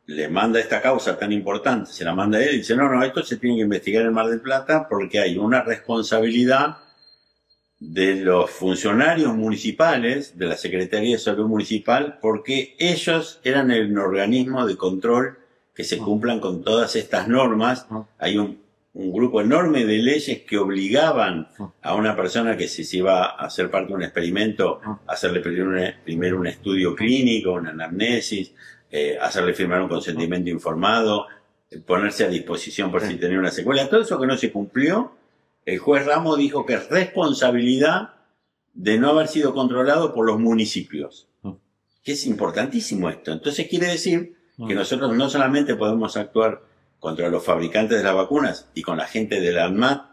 B: le manda esta causa tan importante, se la manda a él y dice, no, esto se tiene que investigar en Mar del Plata porque hay una responsabilidad de los funcionarios municipales, de la Secretaría de Salud Municipal, porque ellos eran el organismo de control que se cumplan con todas estas normas. Hay un grupo enorme de leyes que obligaban a una persona que se iba a hacer parte de un experimento, a hacerle primero un estudio clínico, una anamnesis, hacerle firmar un consentimiento informado, ponerse a disposición por si tenía una secuela. Todo eso que no se cumplió, el juez Ramos dijo que es responsabilidad de no haber sido controlado por los municipios. Que es importantísimo esto. Entonces quiere decir que nosotros no solamente podemos actuar contra los fabricantes de las vacunas y con la gente de la ANMAT,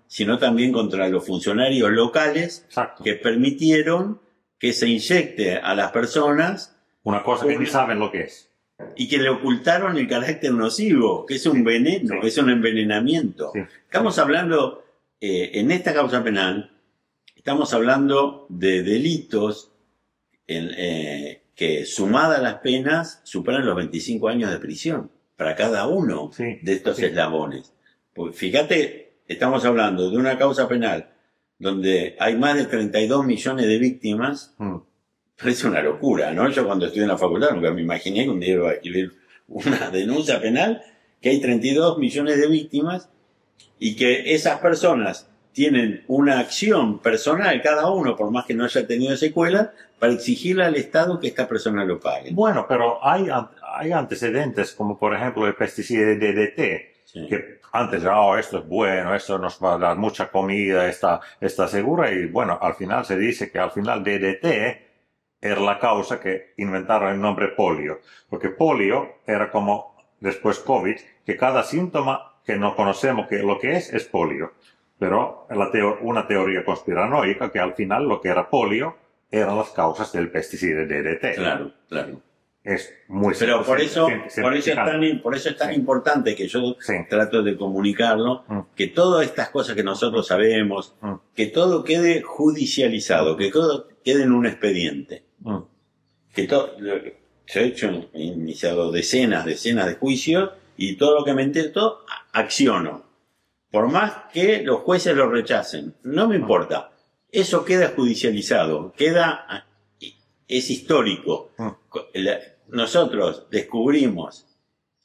B: sino también contra los funcionarios locales.
A: Exacto.
B: Que permitieron que se inyecte a las personas
A: una cosa que ni saben lo que es.
B: Y que le ocultaron el carácter nocivo, que es un veneno, es un envenenamiento.
A: Sí.
B: Estamos hablando, en esta causa penal, estamos hablando de delitos que, sumadas las penas, superan los 25 años de prisión para cada uno de estos eslabones. Pues fíjate, estamos hablando de una causa penal donde hay más de 32 millones de víctimas. Parece una locura, ¿no? Yo cuando estudié en la facultad nunca me imaginé que un día iba a escribir una denuncia penal, que hay 32 millones de víctimas y que esas personas tienen una acción personal, cada uno, por más que no haya tenido secuelas, para exigirle al Estado que esta persona lo pague.
A: Bueno, pero hay antecedentes, como por ejemplo el pesticida DDT, que antes era, esto es bueno, esto nos va a dar mucha comida, está segura, y bueno, al final se dice que al final DDT era la causa que inventaron el nombre polio, porque polio era como después COVID, que cada síntoma que no conocemos lo que es polio. Pero una teoría conspiranoica que al final lo que era polio eran las causas del pesticida DDT.
B: Claro.
A: Es muy
B: Pero por eso es tan importante que yo trato de comunicarlo, que todas estas cosas que nosotros sabemos, que todo quede judicializado, que todo quede en un expediente. Que todo, yo he iniciado decenas de juicios y todo lo que me entero, acciono. Por más que los jueces lo rechacen, no me importa. Eso queda judicializado, es histórico. Nosotros descubrimos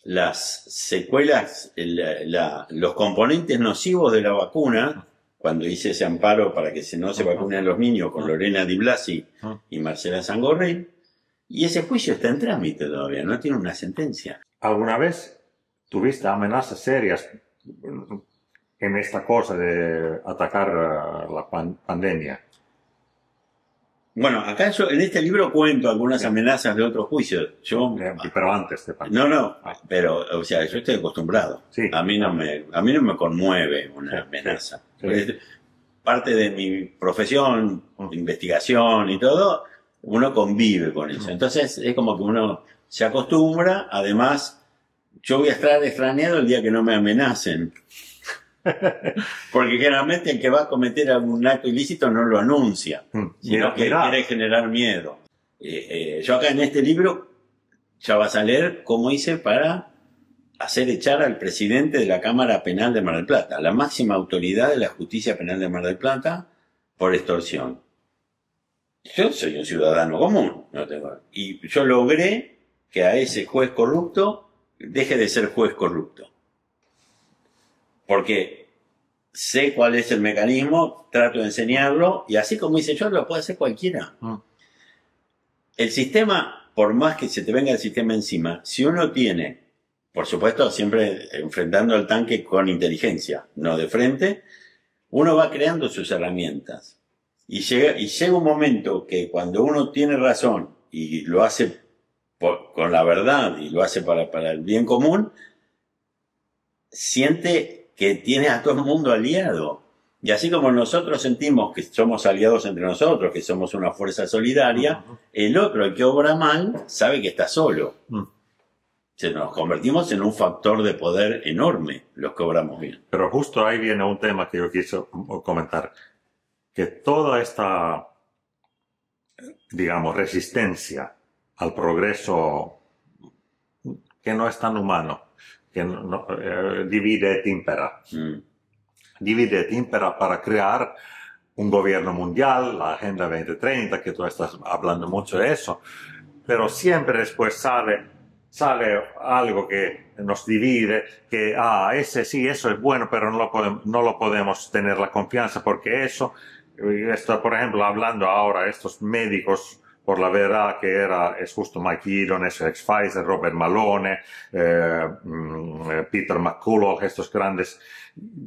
B: las secuelas, los componentes nocivos de la vacuna, cuando hice ese amparo para que no se vacunen los niños con Lorena Di Blasi y Marcela Sangorrey, y ese juicio está en trámite todavía, no tiene una sentencia.
A: ¿Alguna vez tuviste amenazas serias en esta cosa de atacar la pandemia?
B: Bueno, acá yo en este libro cuento algunas amenazas de otros juicios.
A: Pero antes de pandemia.
B: No, pero, o sea, yo estoy acostumbrado.
A: Sí.
B: A mí no me conmueve una amenaza.
A: Sí.
B: Parte de mi profesión, investigación y todo, uno convive con eso. Entonces es como que uno se acostumbra. Además, yo voy a estar extrañado el día que no me amenacen. Porque generalmente el que va a cometer algún acto ilícito no lo anuncia, sino que quiere generar miedo. Yo acá en este libro ya vas a leer cómo hice para hacer echar al presidente de la Cámara Penal de Mar del Plata, la máxima autoridad de la justicia penal de Mar del Plata, por extorsión. Yo soy un ciudadano común, y yo logré que a ese juez corrupto deje de ser juez corrupto. Porque sé cuál es el mecanismo, trato de enseñarlo, y así como hice yo, lo puede hacer cualquiera. El sistema, por más que se te venga el sistema encima, si uno tiene, por supuesto, siempre enfrentando al tanque con inteligencia, no de frente, uno va creando sus herramientas. Y llega un momento que cuando uno tiene razón y lo hace con la verdad y lo hace para el bien común, siente que tiene a todo el mundo aliado. Y así como nosotros sentimos que somos aliados entre nosotros, que somos una fuerza solidaria, el otro, el que obra mal, sabe que está solo. Nos convertimos en un factor de poder enorme, los que obramos bien.
A: Pero justo ahí viene un tema que yo quiso comentar. Que toda esta, digamos, resistencia al progreso que no es tan humano, que divide et impera. Divide et impera para crear un gobierno mundial, la Agenda 2030, que tú estás hablando mucho de eso, pero siempre después sale algo que nos divide, que, ese sí, eso es bueno, pero no lo podemos tener la confianza, porque eso, esto, por ejemplo, hablando ahora, estos médicos, por la verdad que es justo Mike Yeadon, es ex Pfizer, Robert Malone, Peter McCullough, estos grandes.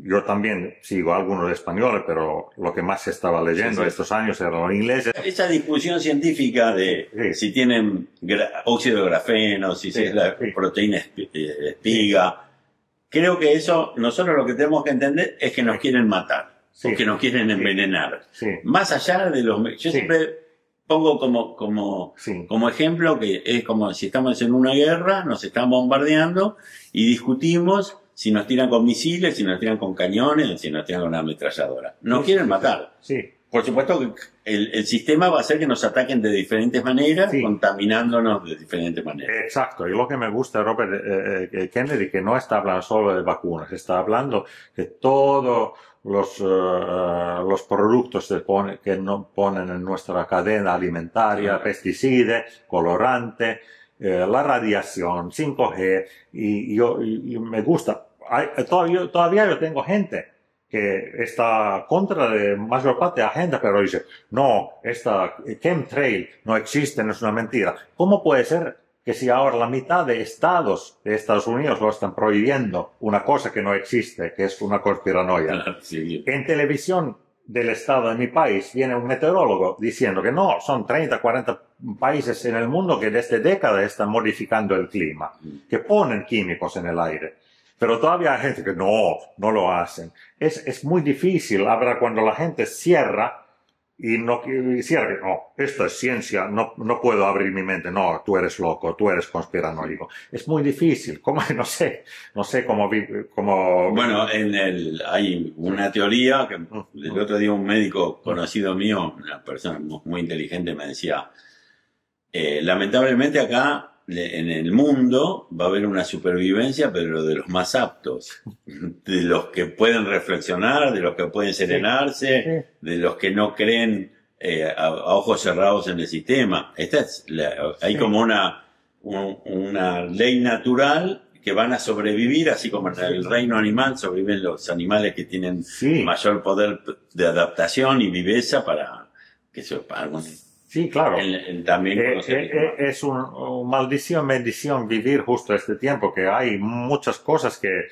A: Yo también sigo algunos españoles, pero lo que más se estaba leyendo estos años eran los ingleses.
B: Esa discusión científica de si tienen óxido de grafeno, si es la proteína espiga, creo que eso, nosotros lo que tenemos que entender es que nos quieren matar, o que nos quieren envenenar. Más allá de los... Yo siempre pongo como ejemplo que es como si estamos en una guerra, nos están bombardeando y discutimos si nos tiran con misiles, si nos tiran con cañones, si nos tiran con una ametralladora. Nos quieren matar. Por supuesto que el sistema va a hacer que nos ataquen de diferentes maneras, contaminándonos de diferentes maneras.
A: Exacto. Y lo que me gusta de Robert Kennedy, que no está hablando solo de vacunas, está hablando que todos los productos que no ponen en nuestra cadena alimentaria, pesticidas, colorantes, la radiación, 5G, y me gusta. Todavía yo tengo gente que está contra de mayor parte de la agenda, pero dice, no, esta chemtrail no existe, no es una mentira. ¿Cómo puede ser que si ahora la mitad de estados de Estados Unidos lo están prohibiendo, una cosa que no existe, que es una conspiranoia? En televisión del estado de mi país viene un meteorólogo diciendo que no, son 30, 40 países en el mundo que desde décadas están modificando el clima, que ponen químicos en el aire. Pero todavía hay gente que no lo hacen. Es muy difícil, ahora cuando la gente cierra cierra, no, esto es ciencia, no puedo abrir mi mente, no, tú eres loco, tú eres conspiranoico. Es muy difícil, no sé cómo.
B: Bueno, hay una teoría que el otro día un médico conocido mío, una persona muy inteligente, me decía, lamentablemente acá en el mundo va a haber una supervivencia, pero de los más aptos, de los que pueden reflexionar, de los que pueden serenarse, de los que no creen a ojos cerrados en el sistema. Hay como una ley natural que van a sobrevivir, así como en el reino animal sobreviven los animales que tienen mayor poder de adaptación y viveza para algún...
A: Sí, claro.
B: También
A: es un maldición, bendición vivir justo este tiempo, que hay muchas cosas que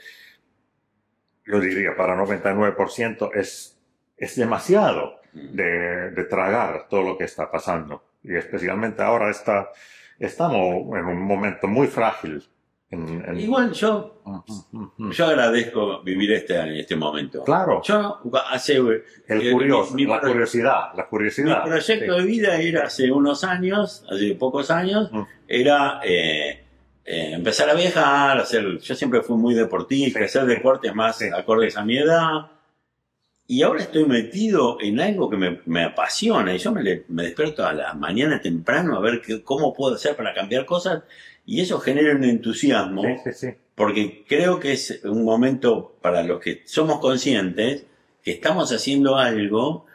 A: yo diría para 99% es demasiado de tragar todo lo que está pasando. Y especialmente ahora estamos en un momento muy frágil.
B: Igual yo agradezco vivir este momento.
A: Claro.
B: Yo
A: la curiosidad.
B: Mi proyecto de vida era hace pocos años, era empezar a viajar, yo siempre fui muy deportista, hacer deportes más acordes a mi edad. Y ahora estoy metido en algo que me apasiona y yo me despierto a la mañana temprano a ver cómo puedo hacer para cambiar cosas. Y eso genera un entusiasmo, porque creo que es un momento para los que somos conscientes que estamos haciendo algo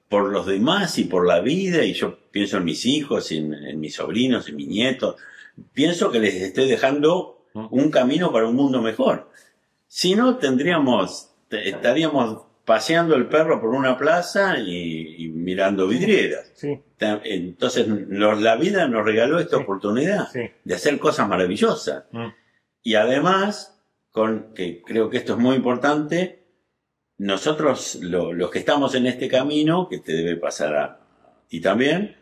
B: por los demás y por la vida, y yo pienso en mis hijos, en mis sobrinos, en mis nietos, pienso que les estoy dejando un camino para un mundo mejor. Si no, estaríamos paseando el perro por una plaza y mirando vidrieras. Entonces la vida nos regaló esta oportunidad de hacer cosas maravillosas. Y además, que creo que esto es muy importante, nosotros los que estamos en este camino, que te debe pasar a ti también,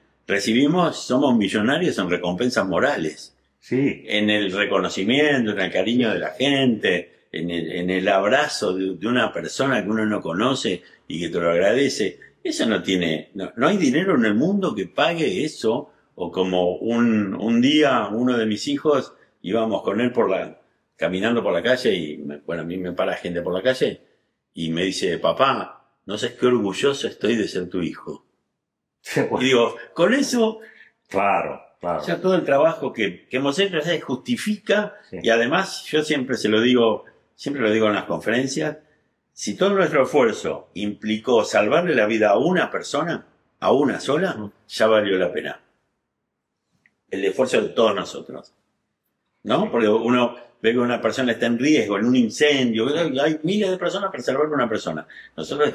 B: somos millonarios en recompensas morales. En el reconocimiento, en el cariño de la gente, en el abrazo de una persona que uno no conoce y que te lo agradece. Eso no hay dinero en el mundo que pague eso. O como un día uno de mis hijos, íbamos con él caminando por la calle y a mí me para gente por la calle y me dice, papá, no sé qué orgulloso estoy de ser tu hijo. Y digo, con eso...
A: Claro. claro.
B: O sea, todo el trabajo que hemos hecho se justifica,
A: Sí.
B: y además yo siempre lo digo en las conferencias, si todo nuestro esfuerzo implicó salvarle la vida a una persona, a una sola, ya valió la pena. El esfuerzo de todos nosotros. ¿No? Porque uno ve que una persona está en riesgo, en un incendio, hay miles de personas para salvar a una persona. Nosotros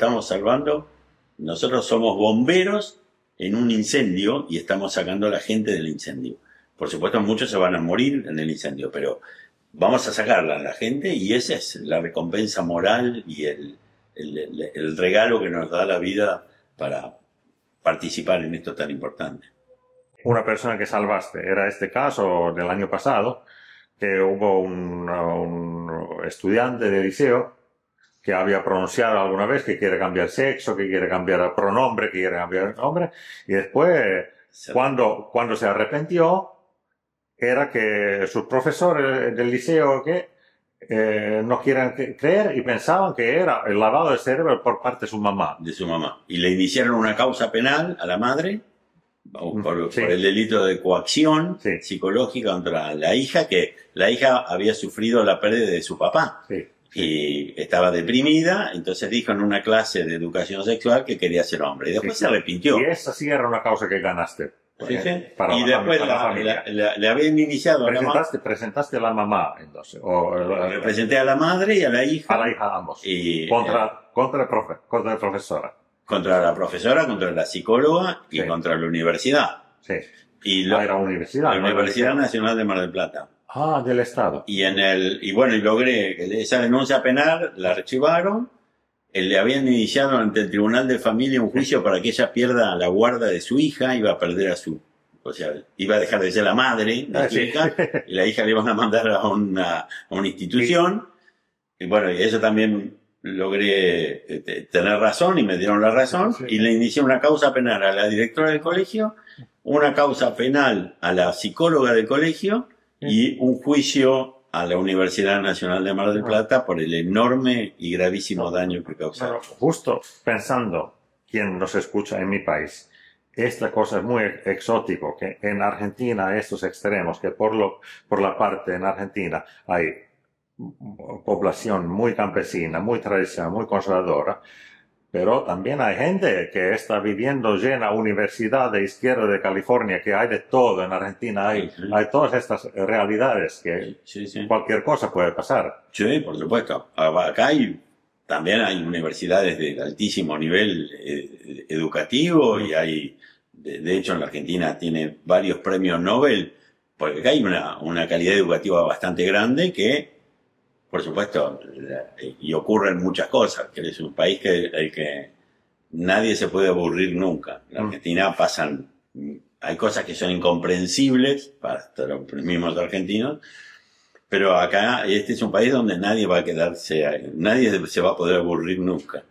B: somos bomberos en un incendio y estamos sacando a la gente del incendio. Por supuesto, muchos se van a morir en el incendio, pero vamos a sacarla a la gente y esa es la recompensa moral y el regalo que nos da la vida para participar en esto tan importante.
A: Una persona que salvaste, era este caso del año pasado, que hubo un estudiante de liceo que había pronunciado alguna vez que quiere cambiar sexo, que quiere cambiar pronombre, que quiere cambiar nombre, y después, cuando se arrepintió, era que sus profesores del liceo que no quieren creer y pensaban que era el lavado de cerebro por parte de su mamá.
B: De su mamá. Y le iniciaron una causa penal a la madre por
A: Sí.
B: el delito de coacción
A: Sí.
B: psicológica contra la hija, que la hija había sufrido la pérdida de su papá.
A: Sí.
B: Y estaba deprimida, entonces dijo en una clase de educación sexual que quería ser hombre. Y después
A: Sí.
B: se arrepintió.
A: Y esa sí era una causa que ganaste.
B: Sí, sí.
A: Para
B: Y
A: la
B: después
A: para la familia.
B: le habían iniciado a la mamá.
A: Presentaste a la mamá, entonces.
B: Representé a la madre y a la hija.
A: A la hija, ambos.
B: Y,
A: contra la profesora.
B: contra la profesora, contra la psicóloga y
A: Sí.
B: contra la universidad.
A: Sí.
B: Y
A: Era universidad.
B: la
A: ¿no?
B: Universidad Nacional de Mar del Plata.
A: Ah, del Estado.
B: Y logré que esa denuncia penal la archivaron. Le habían iniciado ante el Tribunal de Familia un juicio para que ella pierda la guarda de su hija, iba a perder o sea, iba a dejar de ser la madre de su
A: Sí.
B: hija, y la hija le iban a mandar a una institución. Y bueno, y eso también logré tener razón y me dieron la razón,
A: Sí.
B: y le inicié una causa penal a la directora del colegio, una causa penal a la psicóloga del colegio y un juicio a la Universidad Nacional de Mar del Plata por el enorme y gravísimo daño que causaron.
A: Bueno, justo pensando, quien nos escucha en mi país, esta cosa es muy exótico, que en Argentina estos extremos, que por la parte en Argentina hay población muy campesina, muy tradicional, muy conservadora, pero también hay gente que está viviendo llena universidad de izquierda de California, que hay de todo en Argentina, hay todas estas realidades que
B: Sí, sí.
A: cualquier cosa puede pasar.
B: Sí, por supuesto. Acá también hay universidades de altísimo nivel educativo y hay, de hecho en la Argentina tiene varios premios Nobel, porque acá hay una calidad educativa bastante grande que, por supuesto, y ocurren muchas cosas, que es un país el que nadie se puede aburrir nunca. En la Argentina hay cosas que son incomprensibles para hasta los mismos argentinos, pero acá este es un país donde nadie se va a poder aburrir nunca.